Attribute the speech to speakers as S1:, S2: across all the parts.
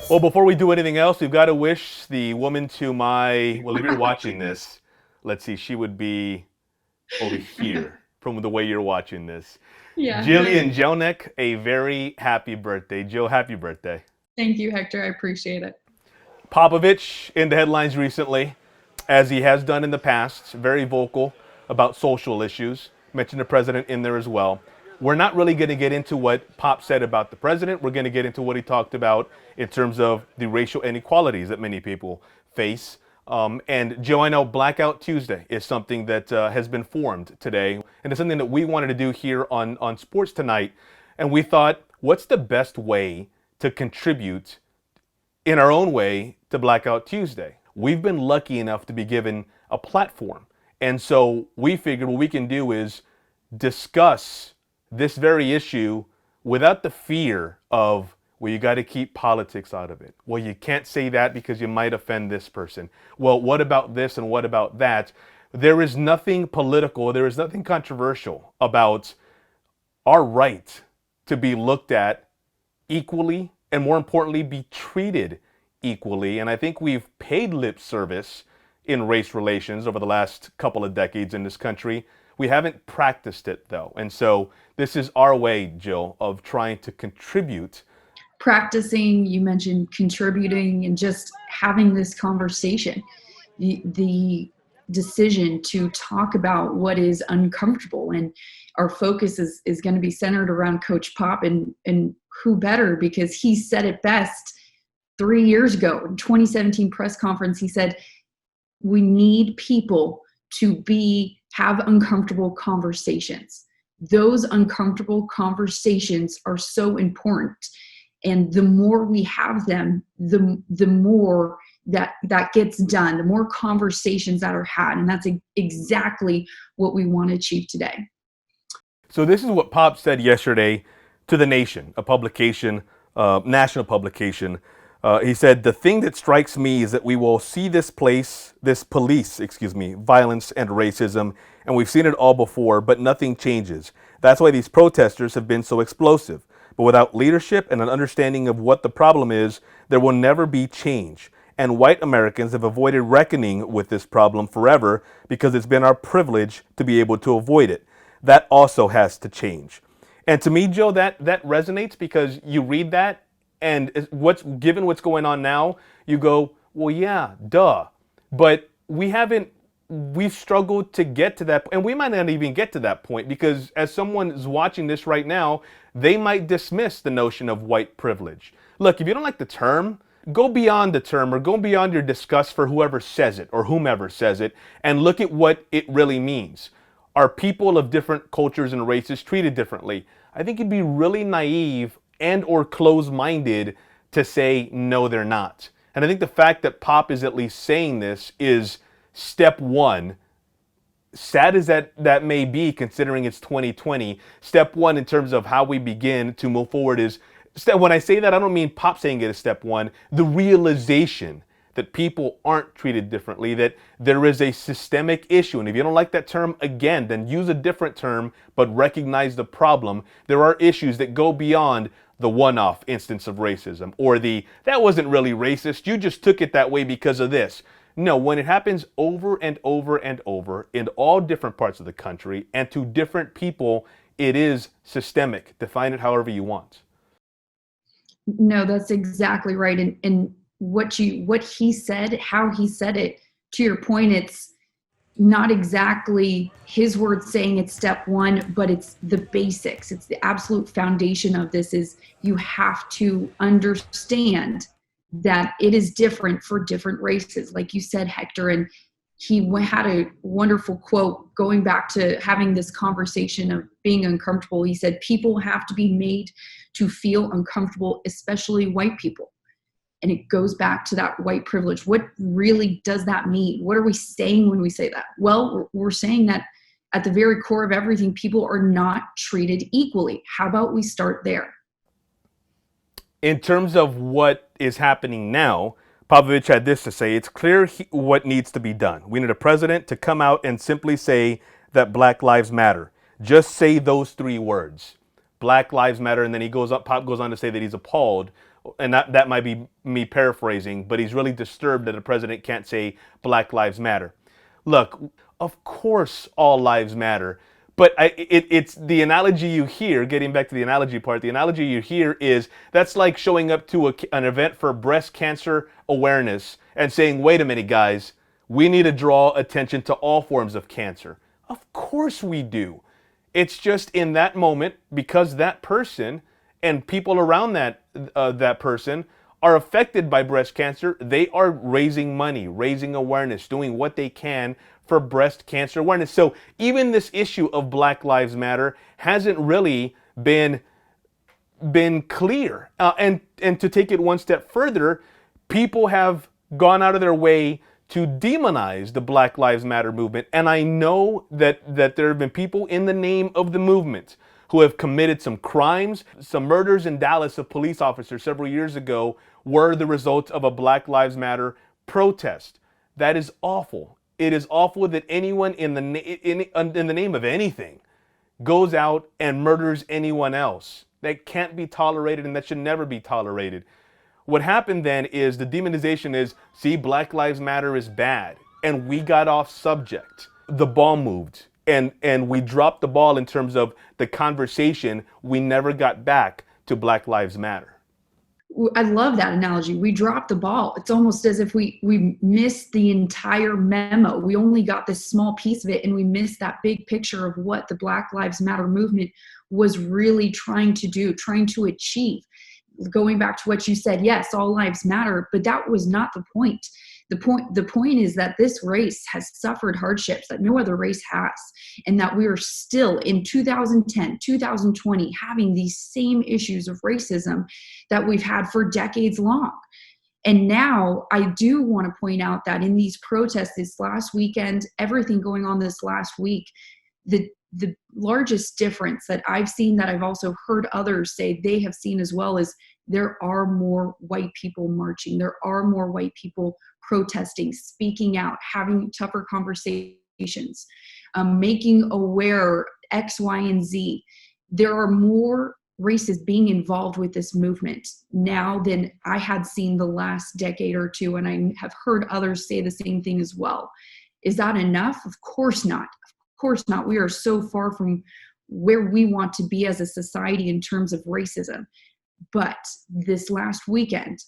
S1: Well, before we do anything else, we've got to wish the woman to my, well, if you're watching this, let's see, she would be over here from the way you're watching this.
S2: Yeah,
S1: Jillian
S2: great.
S1: Jelnick, a very happy birthday. Jill, happy birthday.
S2: Thank you, Hector. I appreciate it.
S1: Popovich in the headlines recently, as he has done in the past, very vocal about social issues. Mentioned the president in there as well. We're not really going to get into what Pop said about the president. We're going to get into what he talked about in terms of the racial inequalities that many people face. And Joe, I know Blackout Tuesday is something that has been formed today, and it's something that we wanted to do here on Sports Tonight. And we thought, what's the best way to contribute in our own way to Blackout Tuesday? We've been lucky enough to be given a platform. And so we figured what we can do is discuss this very issue without the fear of, well, you got to keep politics out of it. Well, you can't say that because you might offend this person. Well, what about this and what about that? There is nothing political, there is nothing controversial about our right to be looked at equally and, more importantly, be treated equally. And I think we've paid lip service in race relations over the last couple of decades in this country. We haven't practiced it though. And so this is our way, Jill, of trying to contribute.
S2: Practicing, you mentioned contributing and just having this conversation. The decision to talk about what is uncomfortable, and our focus is going to be centered around Coach Pop, and who better, because he said it best 3 years ago in 2017 press conference. He said, we need people to have uncomfortable conversations. Those uncomfortable conversations are so important. And the more we have them, the more that gets done, the more conversations that are had. And that's exactly what we want to achieve today.
S1: So this is what Pop said yesterday to The Nation, a publication, national publication. He said, the thing that strikes me is that we will see this police, violence and racism, and we've seen it all before, but nothing changes. That's why these protesters have been so explosive. But without leadership and an understanding of what the problem is, there will never be change. And white Americans have avoided reckoning with this problem forever because it's been our privilege to be able to avoid it. That also has to change. And to me, Joe, that resonates because you read that, and given what's going on now, you go, well, yeah, duh. But we've struggled to get to that, and we might not even get to that point because as someone is watching this right now, they might dismiss the notion of white privilege. Look, if you don't like the term, go beyond the term or go beyond your disgust for whoever says it or whomever says it and look at what it really means. Are people of different cultures and races treated differently? I think it'd be really naive and or close-minded to say no, they're not. And I think the fact that Pop is at least saying this is step one. Sad as that may be, considering it's 2020, step one in terms of how we begin to move forward is, when I say that, I don't mean Pop saying it as step one, the realization that people aren't treated differently, that there is a systemic issue. And if you don't like that term, again, then use a different term, but recognize the problem. There are issues that go beyond the one-off instance of racism or that wasn't really racist, you just took it that way because of this. No, when it happens over and over and over in all different parts of the country and to different people, it is systemic. Define it however you want.
S2: No, that's exactly right. And what he said, how he said it, to your point, it's not exactly his words saying it's step one, but it's the basics. It's the absolute foundation of this is you have to understand that it is different for different races. Like you said, Hector, and he had a wonderful quote going back to having this conversation of being uncomfortable. He said, people have to be made to feel uncomfortable, especially white people. And it goes back to that white privilege. What really does that mean? What are we saying when we say that? Well, we're saying that at the very core of everything, people are not treated equally. How about we start there?
S1: In terms of what is happening now, Popovich had this to say, it's clear what needs to be done. We need a president to come out and simply say that Black Lives Matter. Just say those three words, Black Lives Matter, and then Pop goes on to say that he's appalled and that might be me paraphrasing, but he's really disturbed that a president can't say Black Lives Matter. Look, of course all lives matter, but it's the analogy you hear, getting back to the analogy part, the analogy you hear is that's like showing up to an event for breast cancer awareness and saying, wait a minute, guys, we need to draw attention to all forms of cancer. Of course we do. It's just in that moment, because that person and people around that person are affected by breast cancer, they are raising money, raising awareness, doing what they can for breast cancer awareness. So even this issue of Black Lives Matter hasn't really been clear. And to take it one step further, people have gone out of their way to demonize the Black Lives Matter movement. And I know that there have been people in the name of the movement who have committed some crimes. Some murders in Dallas of police officers several years ago were the result of a Black Lives Matter protest. That is awful. It is awful that anyone in the name of anything goes out and murders anyone else. That can't be tolerated, and that should never be tolerated. What happened then is the demonization is, see, Black Lives Matter is bad. And we got off subject. The ball moved. And we dropped the ball in terms of the conversation. We never got back to Black Lives Matter.
S2: I love that analogy. We dropped the ball. It's almost as if we missed the entire memo. We only got this small piece of it, and we missed that big picture of what the Black Lives Matter movement was really trying to do, trying to achieve. Going back to what you said, yes, all lives matter, but that was not the point. The point is that this race has suffered hardships that no other race has, and that we are still in 2010, 2020 having these same issues of racism that we've had for decades long. And now I do want to point out that in these protests this last weekend, everything going on this last week, the largest difference that I've seen, that I've also heard others say they have seen as well, is there are more white people marching. There are more white people protesting, speaking out, having tougher conversations, making aware X, Y, and Z. There are more races being involved with this movement now than I had seen the last decade or two, and I have heard others say the same thing as well. Is that enough? Of course not. Of course not. We are so far from where we want to be as a society in terms of racism. But this last weekend,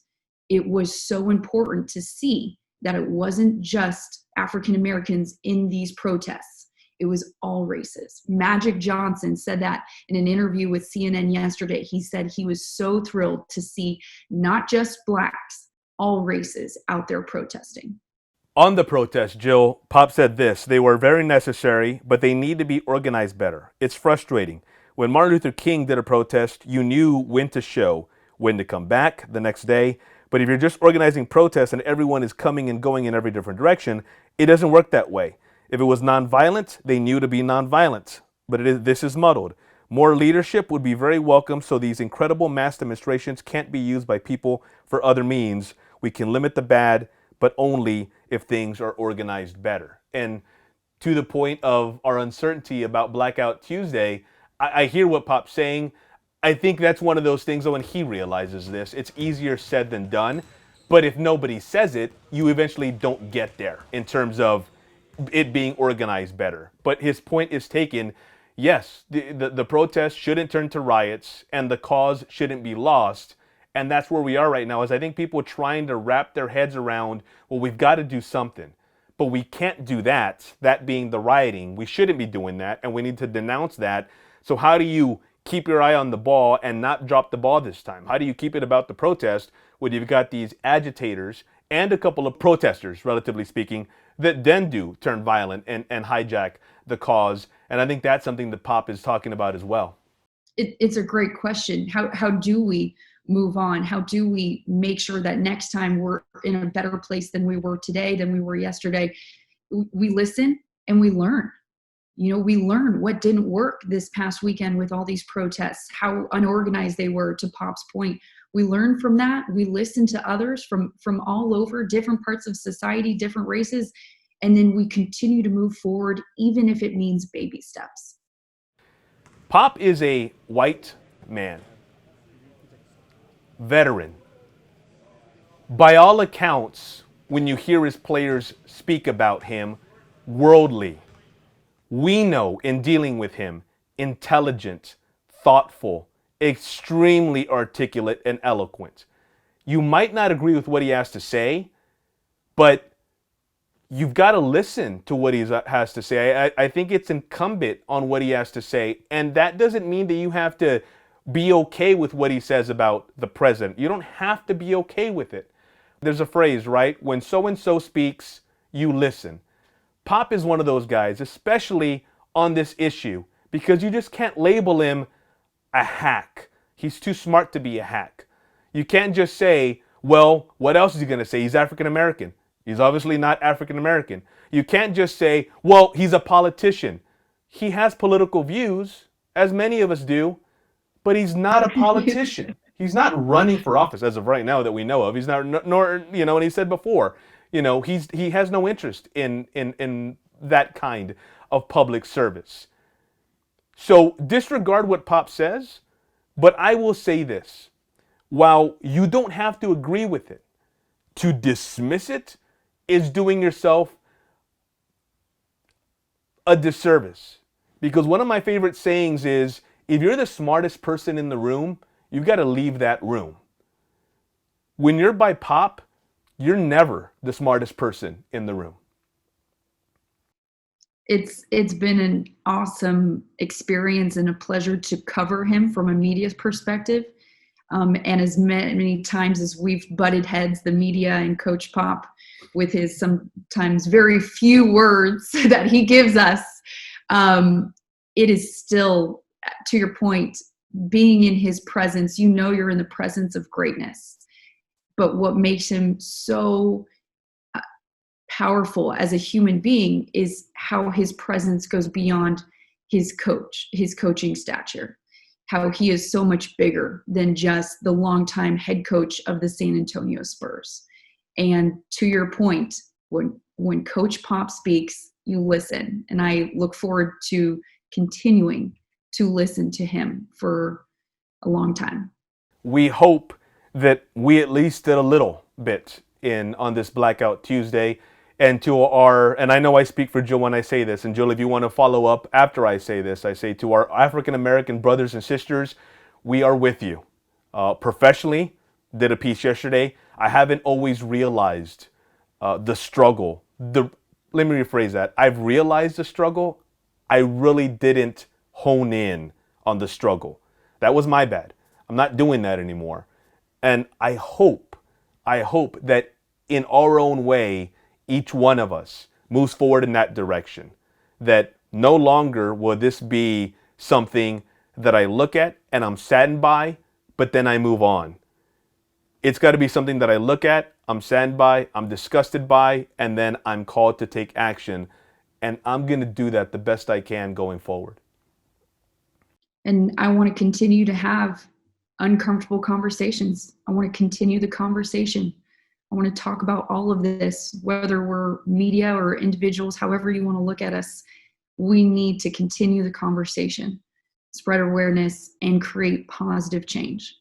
S2: it was so important to see that it wasn't just African Americans in these protests. It was all races. Magic Johnson said that in an interview with CNN yesterday. He said he was so thrilled to see not just Blacks, all races out there protesting.
S1: On the protest, Jill, Pop said this: they were very necessary, but they need to be organized better. It's frustrating. When Martin Luther King did a protest, you knew when to show, when to come back the next day. But if you're just organizing protests and everyone is coming and going in every different direction, it doesn't work that way. If it was nonviolent, they knew to be nonviolent. But this is muddled. More leadership would be very welcome, so these incredible mass demonstrations can't be used by people for other means. We can limit the bad, but only if things are organized better. And to the point of our uncertainty about Blackout Tuesday, I hear what Pop's saying. I think that's one of those things that when he realizes this, it's easier said than done. But if nobody says it, you eventually don't get there in terms of it being organized better. But his point is taken. Yes, the protests shouldn't turn to riots, and the cause shouldn't be lost. And that's where we are right now, is I think people are trying to wrap their heads around, well, we've got to do something. But we can't do that being the rioting. We shouldn't be doing that, and we need to denounce that. So how do you keep your eye on the ball and not drop the ball this time? How do you keep it about the protest when you've got these agitators and a couple of protesters, relatively speaking, that then do turn violent and hijack the cause? And I think that's something that Pop is talking about as well.
S2: It's a great question. How do we move on? How do we make sure that next time we're in a better place than we were today, than we were yesterday? We listen and we learn. You know, we learned what didn't work this past weekend with all these protests, how unorganized they were, to Pop's point. We learned from that. We listened to others from all over, different parts of society, different races, and then we continue to move forward, even if it means baby steps.
S1: Pop is a white man, veteran, By all accounts, when you hear his players speak about him, worldly. We know in dealing with him, intelligent, thoughtful, extremely articulate, and eloquent. You might not agree with what he has to say, but you've got to listen to what he has to say. I think it's incumbent on what he has to say. And that doesn't mean that you have to be okay with what he says about the president. You don't have to be okay with it. There's a phrase, right? When so and so speaks, you listen. Pop is one of those guys, especially on this issue, because you just can't label him a hack. He's too smart to be a hack. You can't just say, well, what else is he going to say? He's African American. He's obviously not African American. You can't just say, well, he's a politician. He has political views, as many of us do, but he's not a politician. He's not running for office as of right now that we know of. He's not, nor, and he said before, he has no interest in that kind of public service. So disregard what Pop says, but I will say this. While you don't have to agree with it, to dismiss it is doing yourself a disservice. Because one of my favorite sayings is, if you're the smartest person in the room, you've got to leave that room. When you're by Pop, you're never the smartest person in the room.
S2: It's been an awesome experience and a pleasure to cover him from a media perspective. And as many times as we've butted heads, the media and Coach Pop, with his sometimes very few words that he gives us, it is still, to your point, being in his presence, you're in the presence of greatness. But what makes him so powerful as a human being is how his presence goes beyond his coaching stature. How he is so much bigger than just the longtime head coach of the San Antonio Spurs. And to your point, when Coach Pop speaks, you listen. And I look forward to continuing to listen to him for a long time.
S1: We hope that we at least did a little bit on this Blackout Tuesday. And and I know I speak for Jill when I say this, and Jill, if you want to follow up after I say this, I say to our African American brothers and sisters, we are with you. Professionally, did a piece yesterday. I haven't always realized the struggle. Let me rephrase that. I've realized the struggle. I really didn't hone in on the struggle. That was my bad. I'm not doing that anymore. And I hope that in our own way, each one of us moves forward in that direction. That no longer will this be something that I look at and I'm saddened by, but then I move on. It's got to be something that I look at, I'm saddened by, I'm disgusted by, and then I'm called to take action. And I'm going to do that the best I can going forward.
S2: And I want to continue to have uncomfortable conversations. I want to continue the conversation. I want to talk about all of this, whether we're media or individuals, however you want to look at us. We need to continue the conversation, spread awareness, and create positive change.